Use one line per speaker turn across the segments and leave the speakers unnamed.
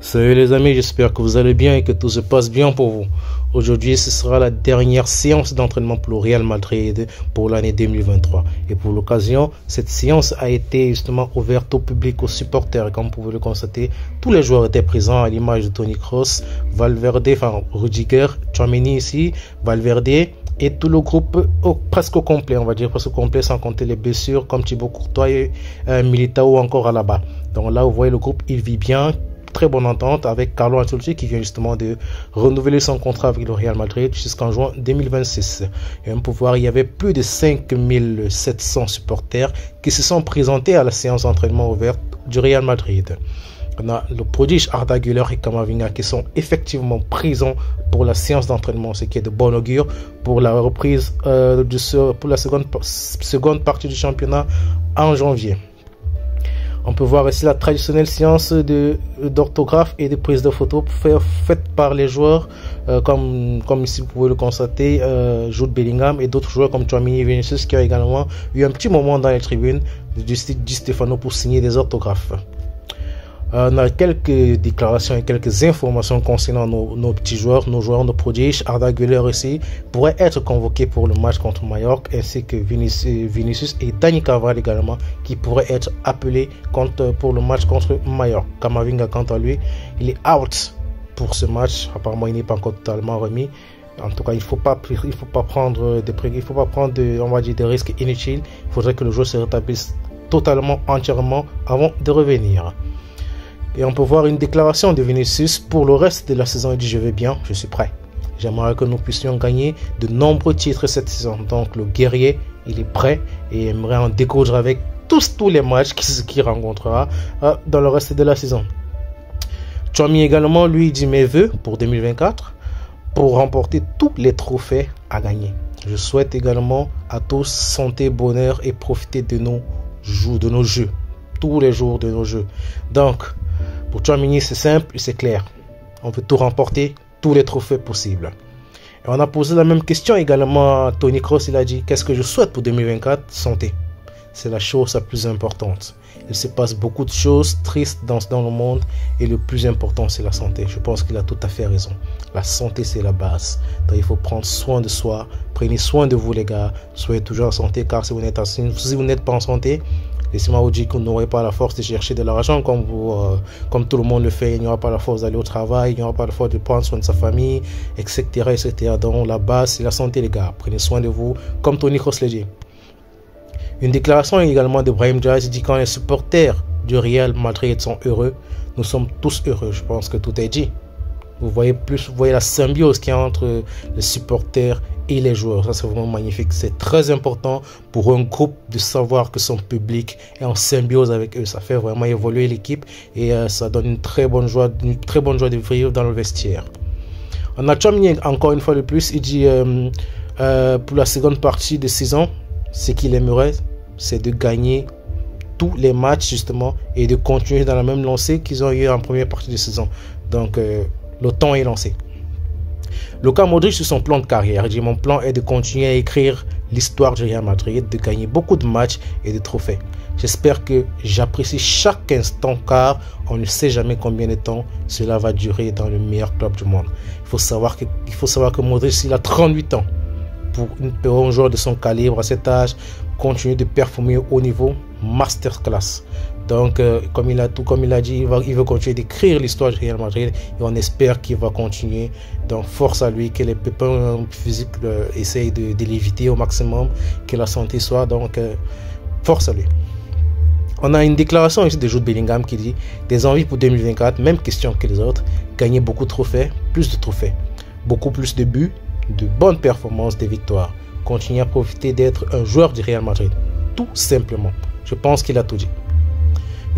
Salut les amis, j'espère que vous allez bien et que tout se passe bien pour vous. Aujourd'hui, ce sera la dernière séance d'entraînement pour le Real Madrid pour l'année 2023. Et pour l'occasion, cette séance a été justement ouverte au public, aux supporters. Et comme vous pouvez le constater, tous les joueurs étaient présents à l'image de Toni Kroos, Valverde, enfin Rudiger, Tchouaméni ici, Valverde et tout le groupe presque au complet, on va dire presque au complet, sans compter les blessures comme Thibaut Courtois et Militao encore à là-bas. Donc là, vous voyez le groupe, il vit bien. Très bonne entente avec Carlo Ancelotti qui vient justement de renouveler son contrat avec le Real Madrid jusqu'en juin 2026. Et on peut voir, il y avait plus de 5700 supporters qui se sont présentés à la séance d'entraînement ouverte du Real Madrid. On a le prodige Arda Güler et Camavinga qui sont effectivement présents pour la séance d'entraînement, ce qui est de bon augure pour la reprise pour la seconde partie du championnat en janvier. On peut voir ici la traditionnelle séance d'orthographe et de prise de photos faite par les joueurs, comme ici vous pouvez le constater, Jude Bellingham et d'autres joueurs comme Tchouaméni et Vinicius qui ont également eu un petit moment dans les tribunes du style Di Stefano pour signer des orthographes. On a quelques déclarations et quelques informations concernant nos petits joueurs, nos prodiges. Arda Güler ici pourrait être convoqué pour le match contre Mallorca, ainsi que Vinicius et Dani Carvajal également, qui pourraient être appelés pour le match contre Mallorca. Camavinga, quant à lui, il est out pour ce match. Apparemment, il n'est pas encore totalement remis. En tout cas, il faut pas prendre on va dire, des risques inutiles. Il faudrait que le joueur se rétablisse totalement, entièrement avant de revenir. Et on peut voir une déclaration de Vinicius pour le reste de la saison. Il dit: je vais bien, je suis prêt. J'aimerais que nous puissions gagner de nombreux titres cette saison. Donc le guerrier, il est prêt et aimerait en découdre avec tous les matchs qu'il rencontrera dans le reste de la saison. Tchouaméni également, lui, dit mes vœux pour 2024 pour remporter tous les trophées à gagner. Je souhaite également à tous santé, bonheur et profiter de nos jeux, tous les jours de nos jeux. Donc, pour Tchouaméni, c'est simple et c'est clair. On veut tout remporter, tous les trophées possibles. Et on a posé la même question également à Toni Kroos. Il a dit: qu'est-ce que je souhaite pour 2024? Santé. C'est la chose la plus importante. Il se passe beaucoup de choses tristes dans le monde et le plus important, c'est la santé. Je pense qu'il a tout à fait raison. La santé, c'est la base. Donc il faut prendre soin de soi. Prenez soin de vous, les gars. Soyez toujours en santé, car si vous n'êtes pas en santé, laissez-moi vous dire que vous n'aurez pas la force de chercher de l'argent comme tout le monde le fait. Il n'y aura pas la force d'aller au travail, il n'y aura pas la force de prendre soin de sa famille, etc. etc. Donc la base, c'est la santé, les gars. Prenez soin de vous, comme Toni Kroos l'a dit. Une déclaration également de Brahim Diaz, il dit: quand les supporters du Real Madrid sont heureux, nous sommes tous heureux. Je pense que tout est dit. Vous voyez la symbiose qu'il y a entre les supporters et les joueurs. Ça, c'est vraiment magnifique. C'est très important pour un groupe de savoir que son public est en symbiose avec eux. Ça fait vraiment évoluer l'équipe et ça donne une très bonne joie de vivre dans le vestiaire. On a Tchouaméni encore une fois de plus. Il dit pour la seconde partie de saison, ce qu'il aimerait, c'est de gagner tous les matchs justement et de continuer dans la même lancée qu'ils ont eu en première partie de saison. Donc le temps est lancé. Luka Modric, sur son plan de carrière, dit: mon plan est de continuer à écrire l'histoire du Real Madrid, de gagner beaucoup de matchs et de trophées. J'espère que j'apprécie chaque instant, car on ne sait jamais combien de temps cela va durer dans le meilleur club du monde. Il faut savoir que Modric, il a 38 ans. Pour un joueur de son calibre à cet âge, continue de performer au haut niveau, masterclass. Donc, comme il a dit, il veut continuer d'écrire l'histoire du Real Madrid et on espère qu'il va continuer. Donc, force à lui, que les pépins physiques essayent de l'éviter au maximum, que la santé soit. Donc, force à lui. On a une déclaration ici de Jude Bellingham qui dit: des envies pour 2024, même question que les autres, gagner beaucoup de trophées, plus de trophées, beaucoup plus de buts, de bonnes performances, des victoires. Continuer à profiter d'être un joueur du Real Madrid. Tout simplement. Je pense qu'il a tout dit.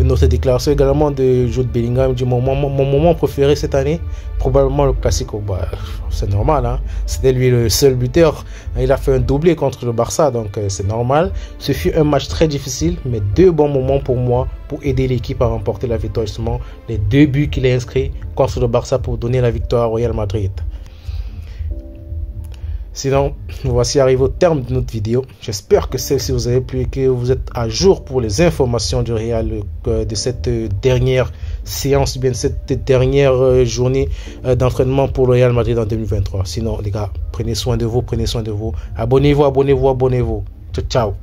Une autre déclaration également de Jude Bellingham dit: mon moment préféré cette année, probablement le Classico. Bah, c'est normal, hein? C'était lui le seul buteur. Il a fait un doublé contre le Barça, donc c'est normal. Ce fut un match très difficile, mais deux bons moments pour moi pour aider l'équipe à remporter la victoire. Justement, les deux buts qu'il a inscrits contre le Barça pour donner la victoire au Real Madrid. Sinon, nous voici arrivés au terme de notre vidéo. J'espère que celle-ci vous a plu et que vous êtes à jour pour les informations du Real de cette dernière séance, bien cette dernière journée d'entraînement pour le Real Madrid en 2023. Sinon, les gars, prenez soin de vous, abonnez-vous. Ciao, ciao.